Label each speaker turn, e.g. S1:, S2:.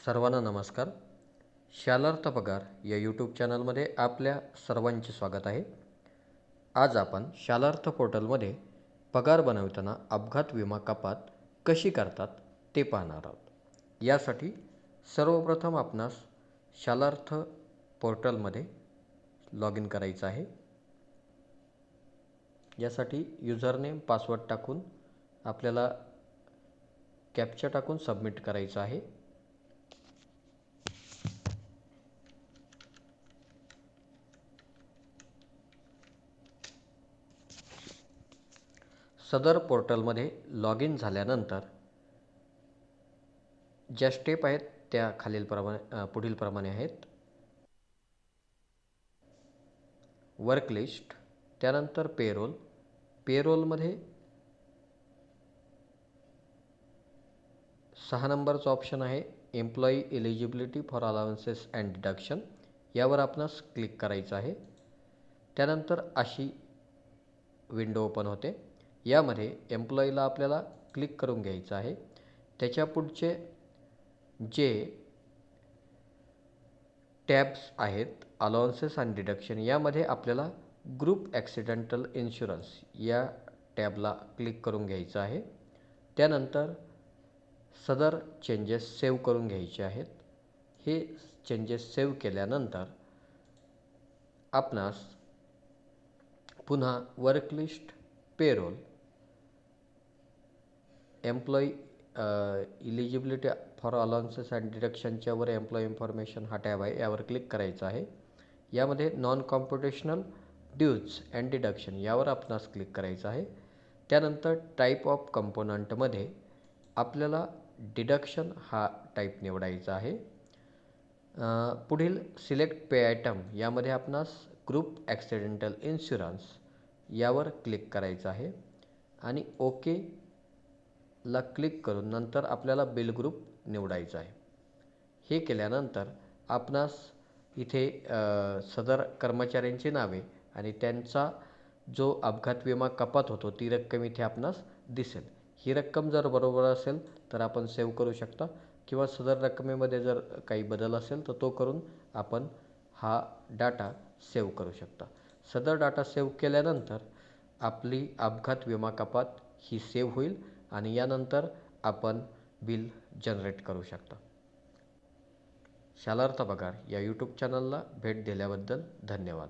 S1: सर्वांना नमस्कार. शालार्थ पगार या यूट्यूब चॅनलमध्ये आपल्या सर्वांचे स्वागत आहे. आज आपण शालार्थ पोर्टलमध्ये पगार बनवताना अपघात विमा कपात कशी करतात ते पाहणार आहोत. यासाठी सर्वप्रथम आपणास शालार्थ पोर्टलमध्ये लॉग इन करायचं आहे. यासाठी युजरनेम पासवर्ड टाकून आपल्याला कॅप्चा टाकून सबमिट करायचं आहे. सदर पोर्टलमध्ये लॉग इन झाल्यानंतर ज्या स्टेप आहेत त्या पुढील प्रमाणे आहेत. वर्क लिस्ट, त्यानंतर पेरोलमध्ये 6 नंबरचा ऑप्शन आहे employee eligibility for allowances and deduction. यावर आपणास क्लिक करायचं आहे. त्यानंतर अशी विंडो ओपन होते. यामध्ये एम्प्लॉईला आपल्याला क्लिक करून घ्यायचं आहे. त्याच्या पुढचे जे टॅब्स आहेत अलाउन्सेस अँड डिडक्शन, यामध्ये आपल्याला ग्रुप ॲक्सिडेंटल इन्शुरन्स या टॅबला क्लिक करून घ्यायचं आहे. त्यानंतर सदर चेंजेस सेव्ह करून घ्यायचे आहेत. हे चेंजेस सेव्ह केल्यानंतर आपणास पुन्हा work list, payroll, employee eligibility for allowances and डिडक्शनच्या वर एम्प्लॉई इन्फॉर्मेशन हा टॅब आहे. यावर क्लिक करायचं आहे. यामध्ये non computational dues and deduction यावर आपणास क्लिक करायचं आहे. त्यानंतर टाईप ऑफ कंपोनंटमध्ये आपल्याला डिडक्शन हा टाईप निवडायचा आहे. पुढील सिलेक्ट पे आयटम यामध्ये आपणास ग्रुप ॲक्सिडेंटल इन्शुरन्स यावर क्लिक करायचं आहे आणि ओकेला क्लिक करून नंतर आपल्याला बिल ग्रुप निवडायचा आहे. हे केल्यानंतर आपणास इथे सदर कर्मचाऱ्यांची नावे आणि त्यांचा जो अपघात विमा कपात होतो ती रक्कम इथे आपणास दिसेल. ही रक्कम जर बरोबर असेल तर आपण सेव्ह करू शकता किंवा सदर रकमेमध्ये जर काही बदल असेल तर तो करून आपण हा डाटा सेव्ह करू शकता. सदर डाटा सेव्ह केल्यानंतर आपली अपघात विमा कपात ही सेव्ह होईल आणि यानंतर आपण बिल जनरेट करू शकता. शालार्थ पगार या यूट्यूब चॅनलला भेट दिल्याबद्दल धन्यवाद.